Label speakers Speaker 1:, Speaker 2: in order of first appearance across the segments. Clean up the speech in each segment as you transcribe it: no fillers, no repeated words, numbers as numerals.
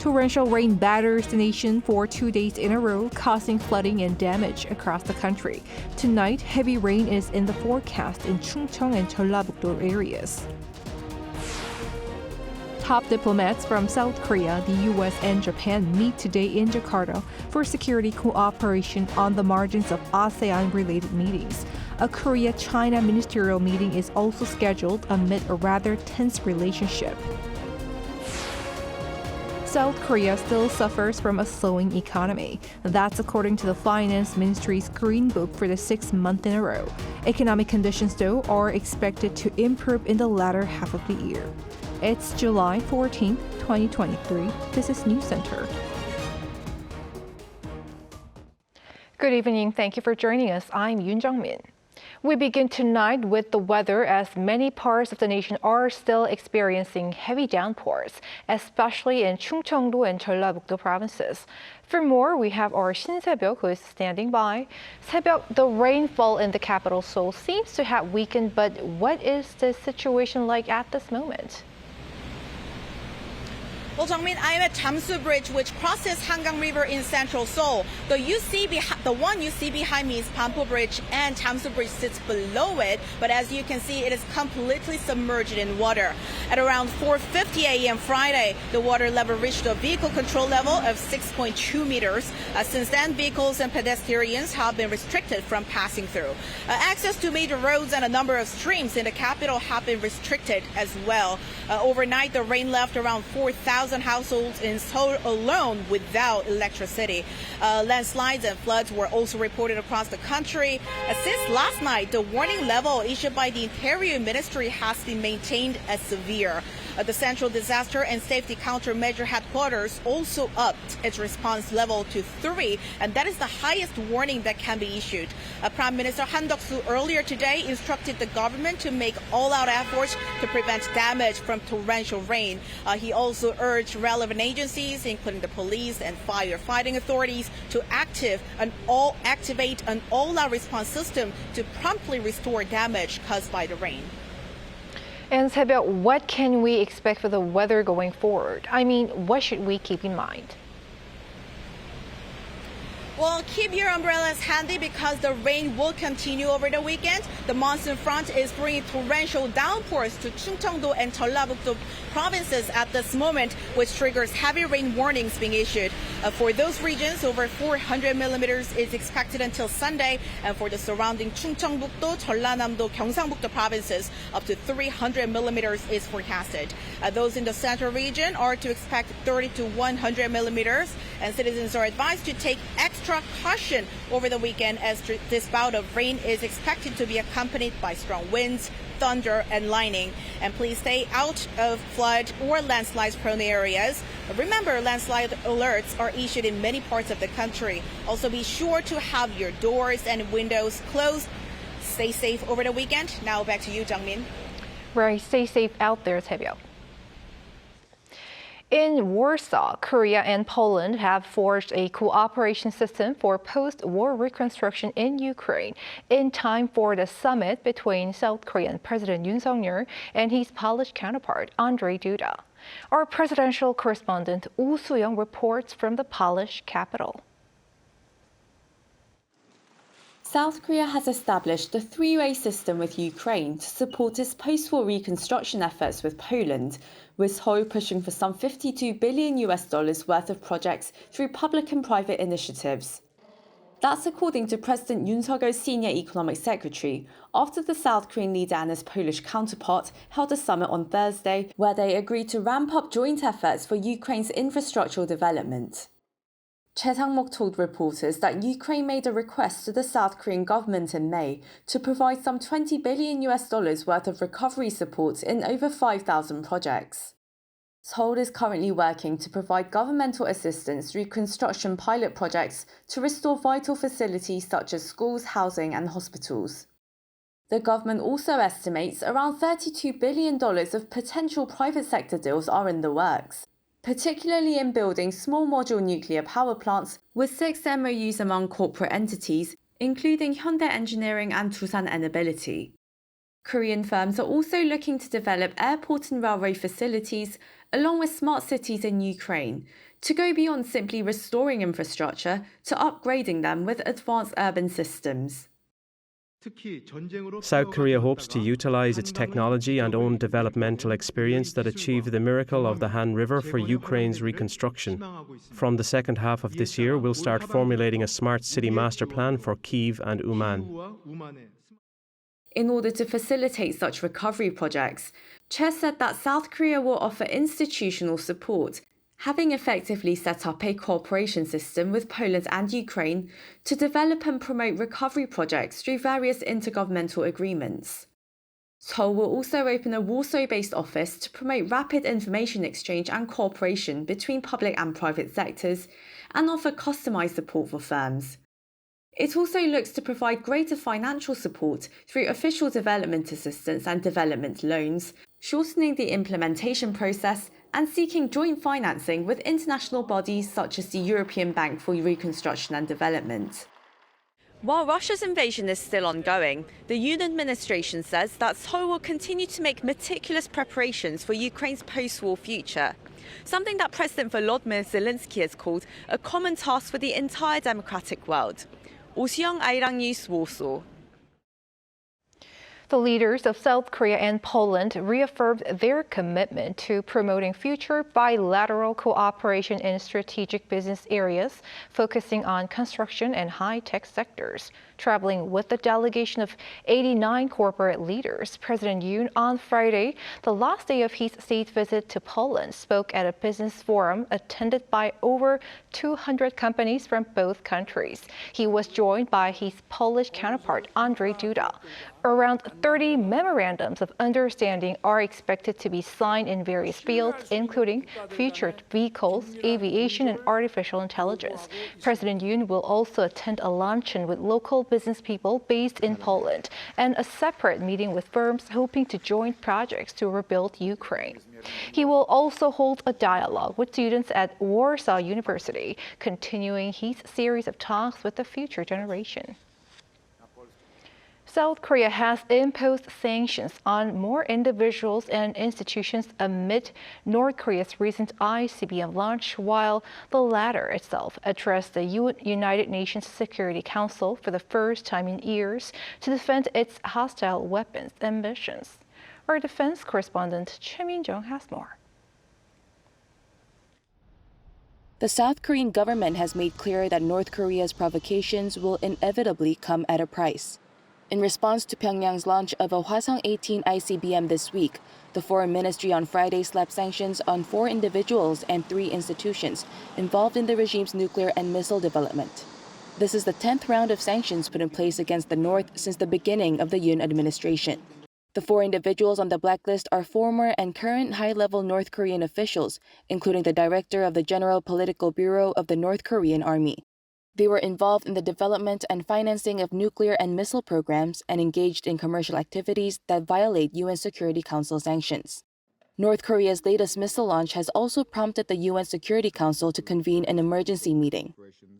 Speaker 1: Torrential rain batters the nation for 2 days in a row, causing flooding and damage across the country. Tonight, heavy rain is in the forecast in Chungcheong and Jeju areas. Top diplomats from South Korea, the U.S. and Japan meet today in Jakarta for security cooperation on the margins of ASEAN-related meetings. A Korea-China ministerial meeting is also scheduled amid a rather tense relationship. South Korea still suffers from a slowing economy. That's according to the Finance Ministry's Green Book for the 6th month in a row. Economic conditions, though, are expected to improve in the latter half of the year. It's July 14, 2023. This is News Center. Good evening. Thank you for joining us. I'm Yoon Jung-min. We begin tonight with the weather as many parts of the nation are still experiencing heavy downpours, especially in Chungcheong-do and Jeju provinces. For more, we have our Shin Se-byuk who is standing by. Se-byuk, the rainfall in the capital Seoul seems to have weakened, but what is the situation like at this moment?
Speaker 2: Well, Jungmin, I am at Jamsu Bridge, which crosses Hangang River in central Seoul. The one you see behind me is Downpours Bridge, and Jamsu Bridge sits below it. But as you can see, it is completely submerged in water. At around 4:50 a.m. Friday, the water level reached a vehicle control level of 6.2 meters. Since then, vehicles and pedestrians have been restricted from passing through. Access to major roads and a number of streams in the capital have been restricted as well. Overnight, the rain left around 4,000 households in Seoul alone without electricity. Landslides and floods were also reported across the country. Since last night, the warning level issued by the Interior Ministry has been maintained as severe. The Central Disaster and Safety Countermeasure Headquarters also upped its response level to 3, and that is the highest warning that can be issued. Prime Minister Han Duck-soo earlier today instructed the government to make all-out efforts to prevent damage from torrential rain. He also urged relevant agencies, including the police and firefighting authorities, to activate an all-out response system to promptly restore damage caused by the rain.
Speaker 1: And Se-byuk, what can we expect for the weather going forward? I mean, what should we keep in mind?
Speaker 2: Well, keep your umbrellas handy because the rain will continue over the weekend. The monsoon front is bringing torrential downpours to Chungcheong-do and Jeju provinces at this moment, which triggers heavy rain warnings being issued. For those regions, over 400 millimeters is expected until Sunday, and for the surrounding Chungcheongbuk-do, Jeollanam-do, Gyeongsangbuk-do provinces, up to 300 millimeters is forecasted. Those in the central region are to expect 30 to 100 millimeters, and citizens are advised to take extra caution over the weekend as this bout of rain is expected to be accompanied by strong winds, thunder, and lightning. And please stay out of flood or landslides prone areas. Remember, landslide alerts are issued in many parts of the country. Also be sure to have your doors and windows closed. Stay safe over the weekend. Now back to you, Jung-min.
Speaker 1: Right, stay safe out there, Se-byuk. In Warsaw, Korea and Poland have forged a cooperation system for post-war reconstruction in Ukraine in time for the summit between South Korean President Yoon Suk-yeol and his Polish counterpart, Andrzej Duda. Our presidential correspondent Oh Soo-young reports from the Polish capital.
Speaker 3: South Korea has established a three-way system with Ukraine to support its post-war reconstruction efforts with Poland, with Seoul pushing for some $52 billion worth of projects through public and private initiatives. That's according to President Yoon Suk-yeol's senior economic secretary, after the South Korean leader and his Polish counterpart held a summit on Thursday where they agreed to ramp up joint efforts for Ukraine's infrastructural development. Choi Sang-mok told reporters that Ukraine made a request to the South Korean government in May to provide some $20 billion worth of recovery support in over 5,000 projects. Seoul is currently working to provide governmental assistance through construction pilot projects to restore vital facilities such as schools, housing and hospitals. The government also estimates around $32 billion of potential private sector deals are in the works, particularly in building small modular nuclear power plants, with 6 MOUs among corporate entities, including Hyundai Engineering and Tusan Enability. Korean firms are also looking to develop airport and railway facilities, along with smart cities in Ukraine, to go beyond simply restoring infrastructure to upgrading them with advanced urban systems.
Speaker 4: South Korea hopes to utilize its technology and own developmental experience that achieved the miracle of the Han River for Ukraine's reconstruction. From the second half of this year, we'll start formulating a smart city master plan for Kyiv and Uman.
Speaker 3: In order to facilitate such recovery projects, Che said that South Korea will offer institutional support, having effectively set up a cooperation system with Poland and Ukraine to develop and promote recovery projects through various intergovernmental agreements. Seoul will also open a Warsaw-based office to promote rapid information exchange and cooperation between public and private sectors and offer customized support for firms. It also looks to provide greater financial support through official development assistance and development loans, shortening the implementation process and seeking joint financing with international bodies such as the European Bank for Reconstruction and Development. While Russia's invasion is still ongoing, the Yoon administration says that Seoul will continue to make meticulous preparations for Ukraine's post-war future, something that President Volodymyr Zelensky has called a common task for the entire democratic world. Asean Arirang News, Warsaw.
Speaker 1: The leaders of South Korea and Poland reaffirmed their commitment to promoting future bilateral cooperation in strategic business areas, focusing on construction and high-tech sectors. Traveling with the delegation of 89 corporate leaders, President Yoon on Friday, the last day of his state visit to Poland, spoke at a business forum attended by over 200 companies from both countries. He was joined by his Polish counterpart, Andrzej Duda. Around 30 memorandums of understanding are expected to be signed in various fields, including future vehicles, aviation, and artificial intelligence. President Yoon will also attend a luncheon with local business people based in Poland and a separate meeting with firms hoping to join projects to rebuild Ukraine. He will also hold a dialogue with students at Warsaw University, continuing his series of talks with the future generation. South Korea has imposed sanctions on more individuals and institutions amid North Korea's recent ICBM launch, while the latter itself addressed the United Nations Security Council for the first time in years to defend its hostile weapons ambitions. Our defense correspondent Choi Min-jung has more.
Speaker 5: The South Korean government has made clear that North Korea's provocations will inevitably come at a price. In response to Pyongyang's launch of a Hwasong-18 ICBM this week, the Foreign Ministry on Friday slapped sanctions on 4 individuals and 3 institutions involved in the regime's nuclear and missile development. This is the 10th round of sanctions put in place against the North since the beginning of the Yoon administration. The 4 individuals on the blacklist are former and current high-level North Korean officials, including the director of the General Political Bureau of the North Korean Army. They were involved in the development and financing of nuclear and missile programs and engaged in commercial activities that violate UN Security Council sanctions. North Korea's latest missile launch has also prompted the UN Security Council to convene an emergency meeting.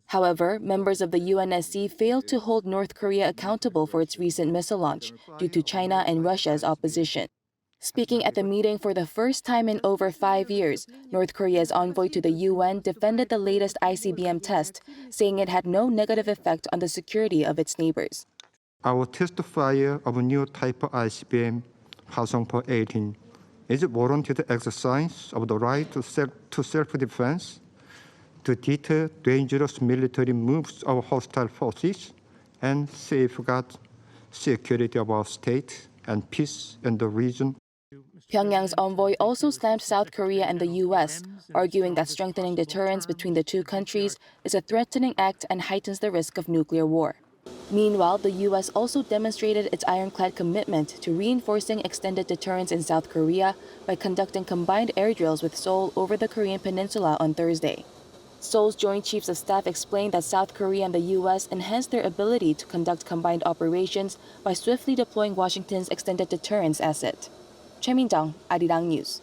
Speaker 5: However, members of the UNSC failed to hold North Korea accountable for its recent missile launch due to China and Russia's opposition. Speaking at the meeting for the first time in over 5 years, North Korea's envoy to the UN defended the latest ICBM test, saying it had no negative effect on the security of its neighbors.
Speaker 6: Our test fire of a new type of ICBM, Hwasong-18, is a warranted exercise of the right to self-defense, to deter dangerous military moves of hostile forces, and safeguard security of our state and peace in the region.
Speaker 5: Pyongyang's envoy also slammed South Korea and the U.S., arguing that strengthening deterrence between the two countries is a threatening act and heightens the risk of nuclear war. Meanwhile, the U.S. also demonstrated its ironclad commitment to reinforcing extended deterrence in South Korea by conducting combined air drills with Seoul over the Korean peninsula on Thursday. Seoul's Joint Chiefs of Staff explained that South Korea and the U.S. enhanced their ability to conduct combined operations by swiftly deploying Washington's extended deterrence asset. Choi Min-jung, Arirang News.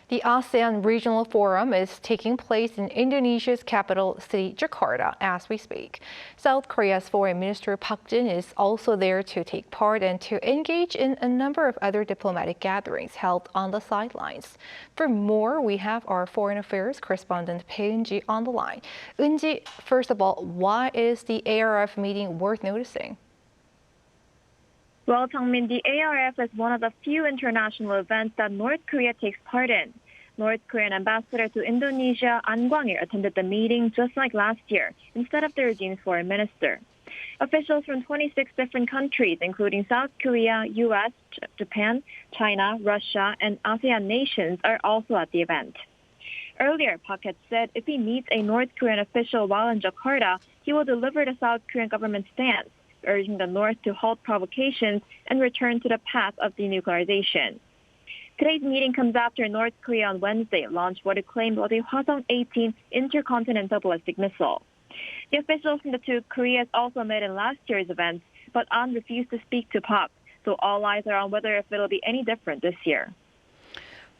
Speaker 1: The Asean Regional Forum is taking place in Indonesia's capital city, Jakarta, as we speak. South Korea's Foreign Minister Park Jin is also there to take part and to engage in a number of other diplomatic gatherings held on the sidelines. For more, we have our foreign affairs correspondent Bae Eun-ji on the line. Eun-ji, first of all, why is the ARF meeting worth noticing?
Speaker 7: Well, Jung-min, the ARF is one of the few international events that North Korea takes part in. North Korean ambassador to Indonesia, An Kwang-il, attended the meeting just like last year, instead of the regime's foreign minister. Officials from 26 different countries, including South Korea, U.S., Japan, China, Russia, and ASEAN nations, are also at the event. Earlier, Park had said if he meets a North Korean official while in Jakarta, he will deliver the South Korean government's stance, urging the North to halt provocations and return to the path of denuclearization. Today's meeting comes after North Korea on Wednesday launched what it claimed was a Hwasong-18 intercontinental ballistic missile. The officials from the two Koreas also met in last year's events, but An refused to speak to Park, so all eyes are on whether if it'll be any different this year.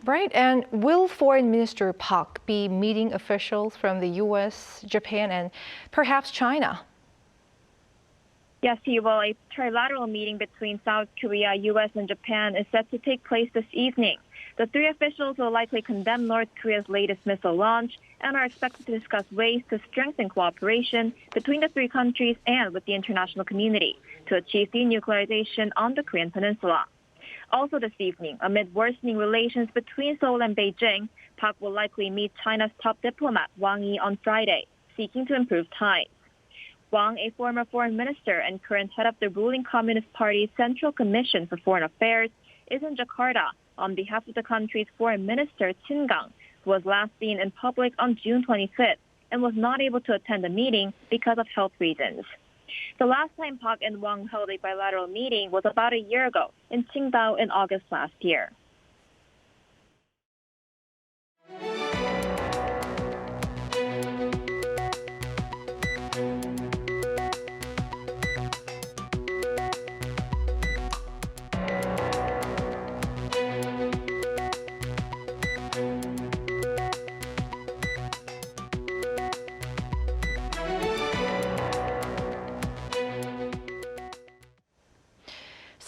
Speaker 1: Right, and will Foreign Minister Park be meeting officials from the U.S., Japan, and perhaps China?
Speaker 7: Yes, he will. A trilateral meeting between South Korea, U.S., and Japan is set to take place this evening. The three officials will likely condemn North Korea's latest missile launch and are expected to discuss ways to strengthen cooperation between the three countries and with the international community to achieve denuclearization on the Korean peninsula. Also this evening, amid worsening relations between Seoul and Beijing, Park will likely meet China's top diplomat Wang Yi on Friday, seeking to improve ties. Wang, a former foreign minister and current head of the ruling Communist Party's Central Commission for Foreign Affairs, is in Jakarta on behalf of the country's foreign minister, Chin Gang, who was last seen in public on June 25th and was not able to attend the meeting because of health reasons. The last time Park and Wang held a bilateral meeting was about a year ago in Qingdao in August last year.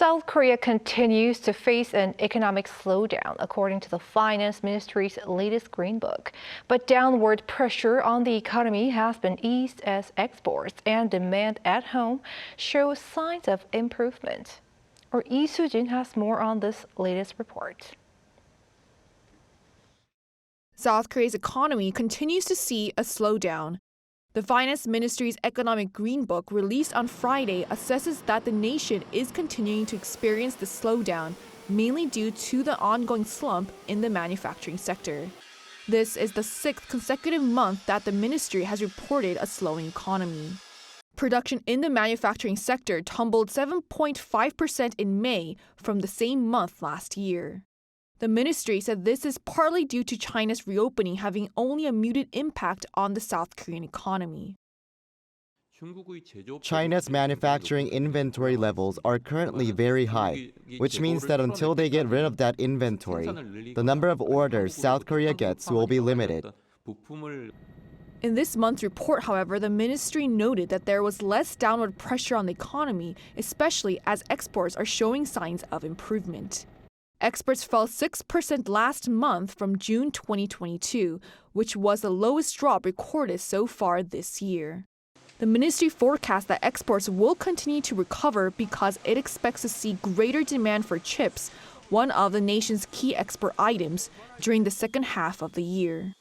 Speaker 1: South Korea continues to face an economic slowdown, according to the Finance Ministry's latest Green Book. But downward pressure on the economy has been eased as exports and demand at home show signs of improvement. Our Lee Soo-jin has more on this latest report.
Speaker 8: South Korea's economy continues to see a slowdown. The Finance Ministry's Economic Green Book, released on Friday, assesses that the nation is continuing to experience the slowdown, mainly due to the ongoing slump in the manufacturing sector. This is the sixth consecutive month that the ministry has reported a slowing economy. Production in the manufacturing sector tumbled 7.5% in May from the same month last year. The ministry said this is partly due to China's reopening having only a muted impact on the South Korean economy.
Speaker 9: China's manufacturing inventory levels are currently very high, which means that until they get rid of that inventory, the number of orders South Korea gets will be limited.
Speaker 8: In this month's report, however, the ministry noted that there was less downward pressure on the economy, especially as exports are showing signs of improvement. Exports fell 6% last month from June 2022, which was the lowest drop recorded so far this year. The ministry forecasts that exports will continue to recover because it expects to see greater demand for chips, one of the nation's key export items, during the second half of the year.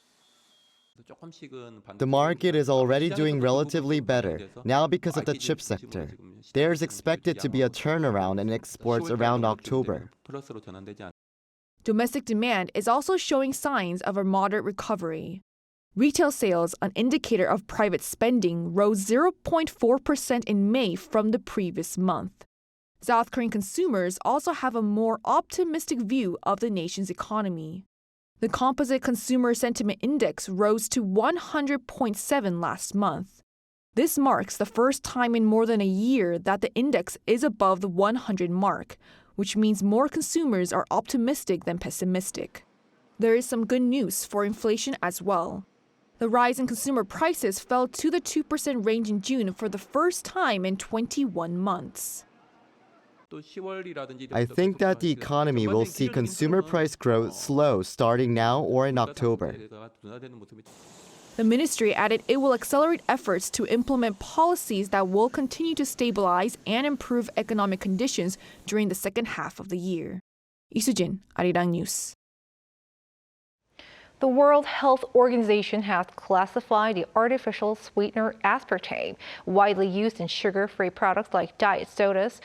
Speaker 9: The market is already doing relatively better now because of the chip sector. There's expected to be a turnaround in exports around October.
Speaker 8: Domestic demand is also showing signs of a moderate recovery. Retail sales, an indicator of private spending, rose 0.4% in May from the previous month. South Korean consumers also have a more optimistic view of the nation's economy. The Composite Consumer Sentiment Index rose to 100.7 last month. This marks the first time in more than a year that the index is above the 100 mark, which means more consumers are optimistic than pessimistic. There is some good news for inflation as well. The rise in consumer prices fell to the 2% range in June for the first time in 21 months.
Speaker 9: I think that the economy will see consumer price growth slow starting now or in October.
Speaker 8: The ministry added it will accelerate efforts to implement policies that will continue to stabilize and improve economic conditions during the second half of the year. 이수진, Arirang News.
Speaker 1: The World Health Organization has classified the artificial sweetener aspartame, widely used in sugar-free products like diet sodas,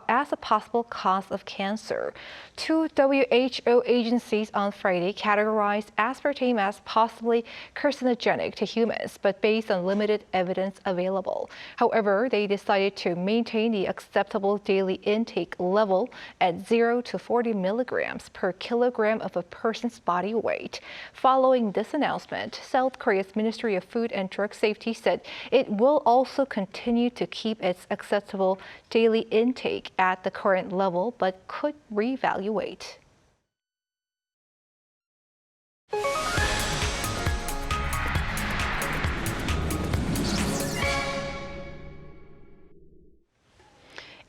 Speaker 1: as a possible cause of cancer. Two WHO agencies on Friday categorized aspartame as possibly carcinogenic to humans, but based on limited evidence available. However, they decided to maintain the acceptable daily intake level at 0 to 40 milligrams per kilogram of a person's body weight. Following this announcement, South Korea's Ministry of Food and Drug Safety said it will also continue to keep its acceptable daily intake at the current level, but could reevaluate.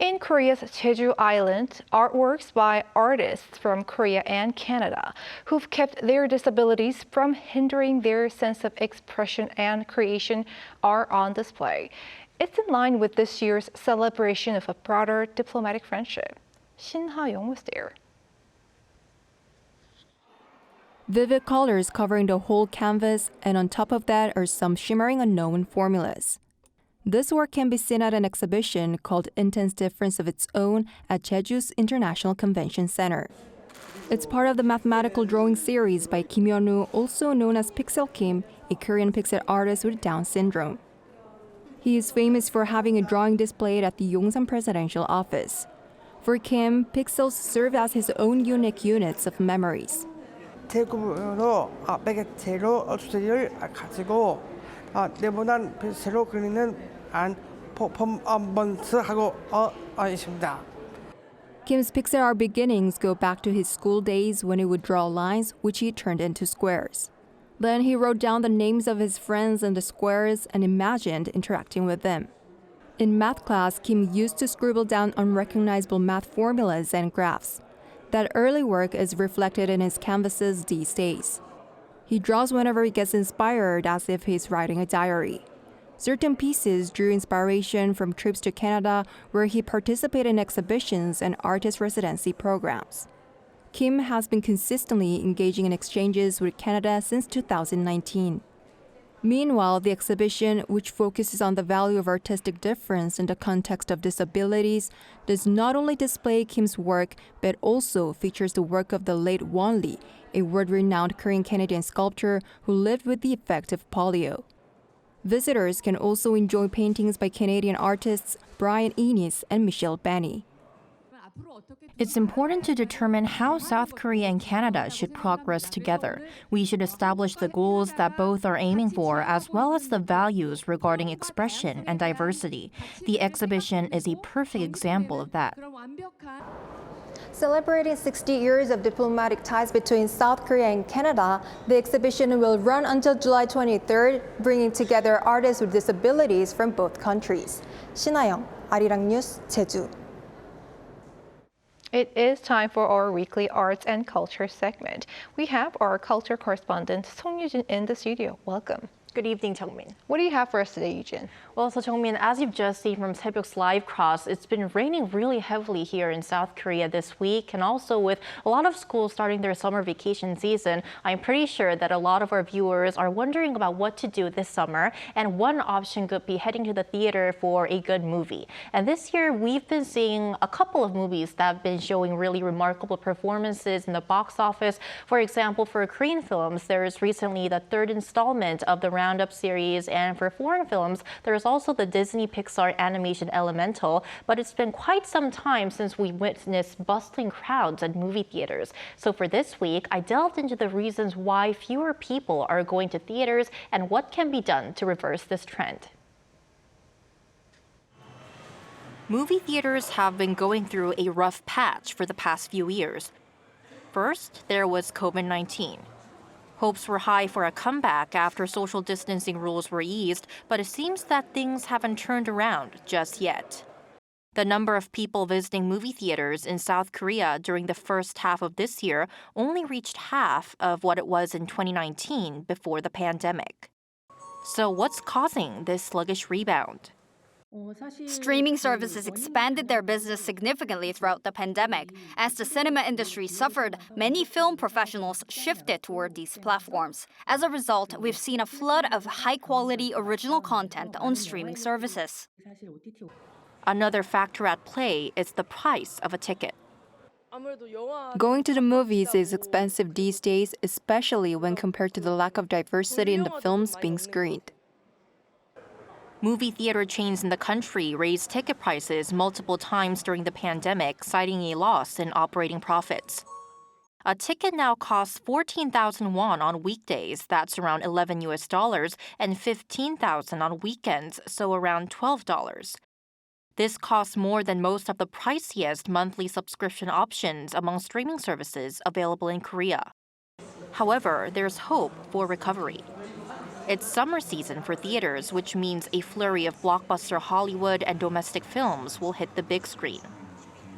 Speaker 1: In Korea's Jeju Island, artworks by artists from Korea and Canada who've kept their disabilities from hindering their sense of expression and creation are on display. It's in line with this year's celebration of a broader diplomatic friendship. Shin Ha-young was there.
Speaker 10: Vivid colors covering the whole canvas, and on top of that are some shimmering unknown formulas. This work can be seen at an exhibition called Intense Difference of Its Own at Jeju's International Convention Center. It's part of the mathematical drawing series by Kim Yeon-woo, also known as Pixel Kim, a Korean pixel artist with Down syndrome. He is famous for having a drawing displayed at the Yongsan Presidential Office. For Kim, pixels serve as his own unique units of memories.
Speaker 11: 대규모로 백의 제로 주제를 가지고 네모난 펜슬로 그리는 퍼포먼스하고 있습니다.
Speaker 10: Kim's pixel art beginnings go back to his school days when he would draw lines which he turned into squares. Then he wrote down the names of his friends in the squares and imagined interacting with them. In math class, Kim used to scribble down unrecognizable math formulas and graphs. That early work is reflected in his canvases these days. He draws whenever he gets inspired, as if he's writing a diary. Certain pieces drew inspiration from trips to Canada, where he participated in exhibitions and artist residency programs. Kim has been consistently engaging in exchanges with Canada since 2019. Meanwhile, the exhibition, which focuses on the value of artistic difference in the context of disabilities, does not only display Kim's work, but also features the work of the late Won Lee, a world-renowned Korean-Canadian sculptor who lived with the effect of polio. Visitors can also enjoy paintings by Canadian artists Brian Ennis and Michelle Benny.
Speaker 12: It's important to determine how South Korea and Canada should progress together. We should establish the goals that both are aiming for, as well as the values regarding expression and diversity. The exhibition is a perfect example of that.
Speaker 10: Celebrating 60 years of diplomatic ties between South Korea and Canada, the exhibition will run until July 23rd, bringing together artists with disabilities from both countries. Shin Ha-young, Arirang News, Jeju.
Speaker 1: It is time for our weekly arts and culture segment. We have our culture correspondent Song Yujin in the studio. Welcome.
Speaker 13: Good evening, Jungmin.
Speaker 1: What do you have for us today, Yujin?
Speaker 13: Well, so Jungmin, as you've just seen from Sebok's live cross, it's been raining really heavily here in South Korea this week, and also with a lot of schools starting their summer vacation season, I'm pretty sure that a lot of our viewers are wondering about what to do this summer, and one option could be heading to the theater for a good movie. And this year, we've been seeing a couple of movies that have been showing really remarkable performances in the box office. For example, for Korean films, there is recently the third installment of the Roundup series, and for foreign films, there's also the Disney Pixar animation Elemental, but it's been quite some time since we witnessed bustling crowds at movie theaters. So for this week, I delved into the reasons why fewer people are going to theaters and what can be done to reverse this trend. Movie theaters have been going through a rough patch for the past few years. First, there was COVID-19.
Speaker 12: Hopes were high for a comeback after social distancing rules were eased, but it seems that things haven't turned around just yet. The number of people visiting movie theaters in South Korea during the first half of this year only reached half of what it was in 2019 before the pandemic. So what's causing this sluggish rebound?
Speaker 14: Streaming services expanded their business significantly throughout the pandemic. As the cinema industry suffered, many film professionals shifted toward these platforms. As a result, we've seen a flood of high-quality original content on streaming services.
Speaker 12: Another factor at play is the price of a ticket.
Speaker 10: Going to the movies is expensive these days, especially when compared to the lack of diversity in the films being screened.
Speaker 12: Movie theater chains in the country raised ticket prices multiple times during the pandemic, citing a loss in operating profits. A ticket now costs 14,000 won on weekdays, that's around $11, and 15,000 on weekends, so around $12. This costs more than most of the priciest monthly subscription options among streaming services available in Korea. However, there's hope for recovery. It's summer season for theaters, which means a flurry of blockbuster Hollywood and domestic films will hit the big screen.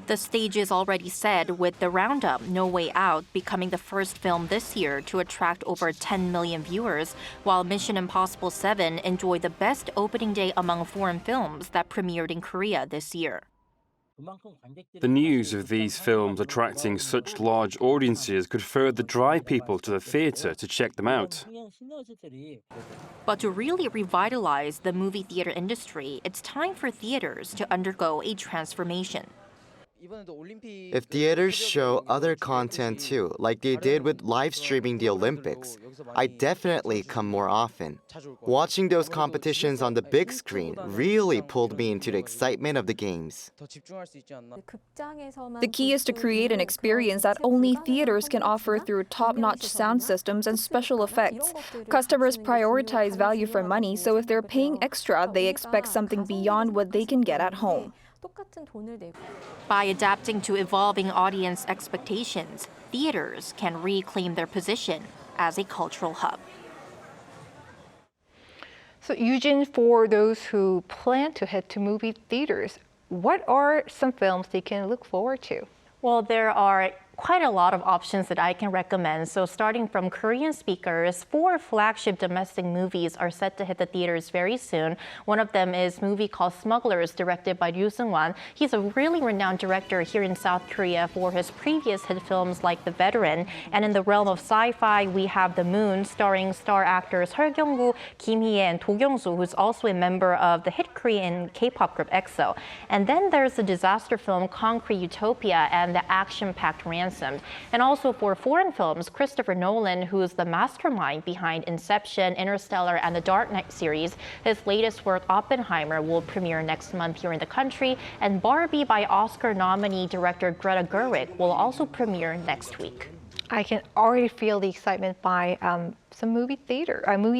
Speaker 12: The stage is already set, with The Roundup, No Way Out becoming the first film this year to attract over 10 million viewers, while Mission Impossible 7 enjoyed the best opening day among foreign films that premiered in Korea this year.
Speaker 15: The news of these films attracting such large audiences could further drive people to the theatre to check them out.
Speaker 12: But to really revitalize the movie theater industry, it's time for theaters to undergo a transformation.
Speaker 9: If theaters show other content too, like they did with live streaming the Olympics, I definitely come more often. Watching those competitions on the big screen really pulled me into the excitement of the games.
Speaker 16: The key is to create an experience that only theaters can offer through top-notch sound systems and special effects. Customers prioritize value for money, so if they're paying extra, they expect something beyond what they can get at home.
Speaker 12: By adapting to evolving audience expectations, theaters can reclaim their position as a cultural hub.
Speaker 1: So Eugene, for those who plan to head to movie theaters, what are some films they can look forward to?
Speaker 13: Well, there are quite a lot of options that I can recommend. So starting from Korean speakers, 4 flagship domestic movies are set to hit the theaters very soon. One of them is a movie called Smugglers, directed by Ryu Seung-wan. He's a really renowned director here in South Korea for his previous hit films like The Veteran. And in the realm of sci-fi, we have The Moon, starring star actors Seol Kyung-gu, Kim Hee-ae, and Do Kyung-soo, who's also a member of the hit Korean K-pop group EXO. And then there's the disaster film Concrete Utopia and the action-packed Ransomed. And also for foreign films, Christopher Nolan, who is the mastermind behind Inception, Interstellar, and the Dark Knight series, his latest work, Oppenheimer, will premiere next month here in the country. And Barbie by Oscar nominee director Greta Gerwig will also premiere next week.
Speaker 1: I can already feel the excitement by some movie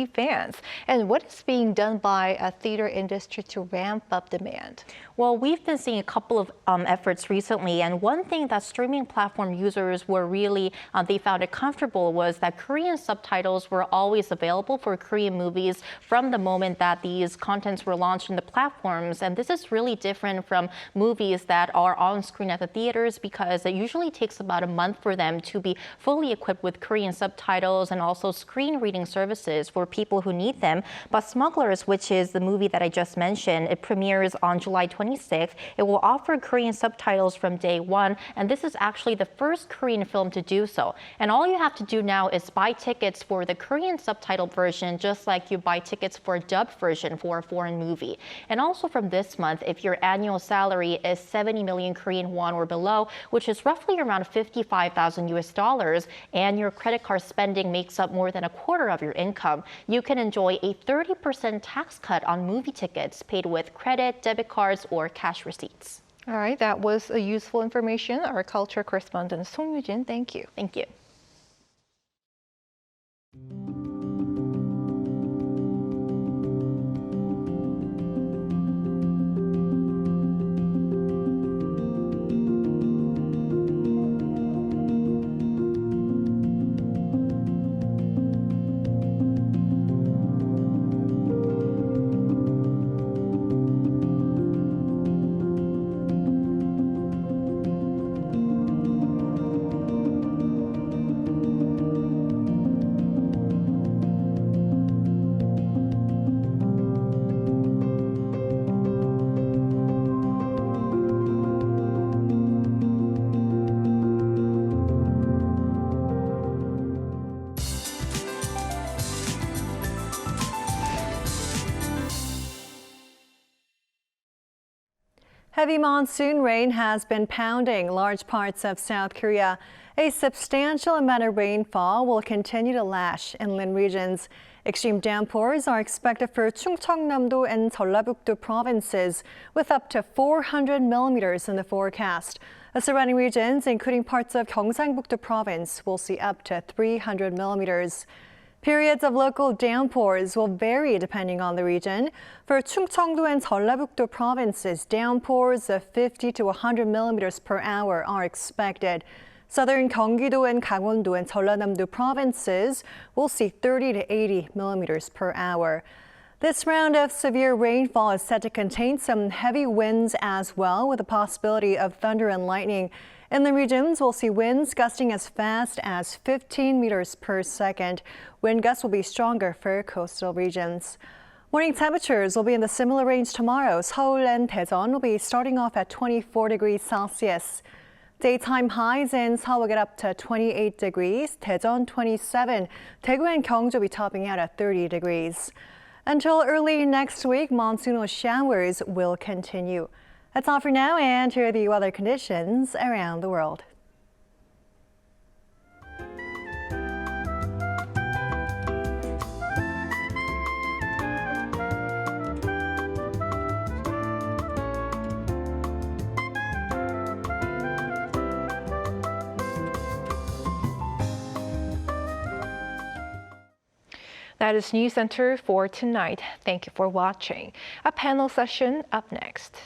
Speaker 1: fans. And what is being done by a theater industry to ramp up demand?
Speaker 13: Well, we've been seeing a couple of efforts recently, and one thing that streaming platform users were really, they found it comfortable was that Korean subtitles were always available for Korean movies from the moment that these contents were launched in the platforms. And this is really different from movies that are on screen at the theaters, because it usually takes about a month for them to be fully equipped with Korean subtitles and also screen reading services for people who need them. But Smugglers, which is the movie that I just mentioned, it premieres on July 26th. It will offer Korean subtitles from day one, and this is actually the first Korean film to do so. And all you have to do now is buy tickets for the Korean subtitled version, just like you buy tickets for a dubbed version for a foreign movie. And also from this month, if your annual salary is 70 million Korean won or below, which is roughly around 55,000 US dollars, and your credit card spending makes up more than a quarter of your income, you can enjoy a 30% tax cut on movie tickets paid with credit, debit cards, or cash receipts.
Speaker 1: All right, that was a useful information. Our culture correspondent Song Yoo-jin, thank you.
Speaker 13: Thank you.
Speaker 17: Heavy monsoon rain has been pounding large parts of South Korea. A substantial amount of rainfall will continue to lash inland regions. Extreme downpours are expected for Chungcheong-do and Jeju provinces, with up to 400 millimeters in the forecast. The surrounding regions, including parts of Gyeongsang-do province, will see up to 300 millimeters. Periods of local downpours will vary depending on the region. For Chungcheong-do and Jeju provinces, downpours of 50 to 100 millimeters per hour are expected. Southern Gyeonggi-do and Gangwon-do and Jeollanam-do provinces will see 30 to 80 millimeters per hour. This round of severe rainfall is set to contain some heavy winds as well, with a possibility of thunder and lightning. In the regions, we'll see winds gusting as fast as 15 meters per second. Wind gusts will be stronger for coastal regions. Morning temperatures will be in the similar range tomorrow. Seoul and Daejeon will be starting off at 24 degrees Celsius. Daytime highs in Seoul will get up to 28 degrees, Daejeon 27, Daegu and Gyeongju will be topping out at 30 degrees. Until early next week, monsoonal showers will continue. That's all for now, and here are the weather conditions around the world.
Speaker 1: That is News Center for tonight. Thank you for watching. A panel session up next.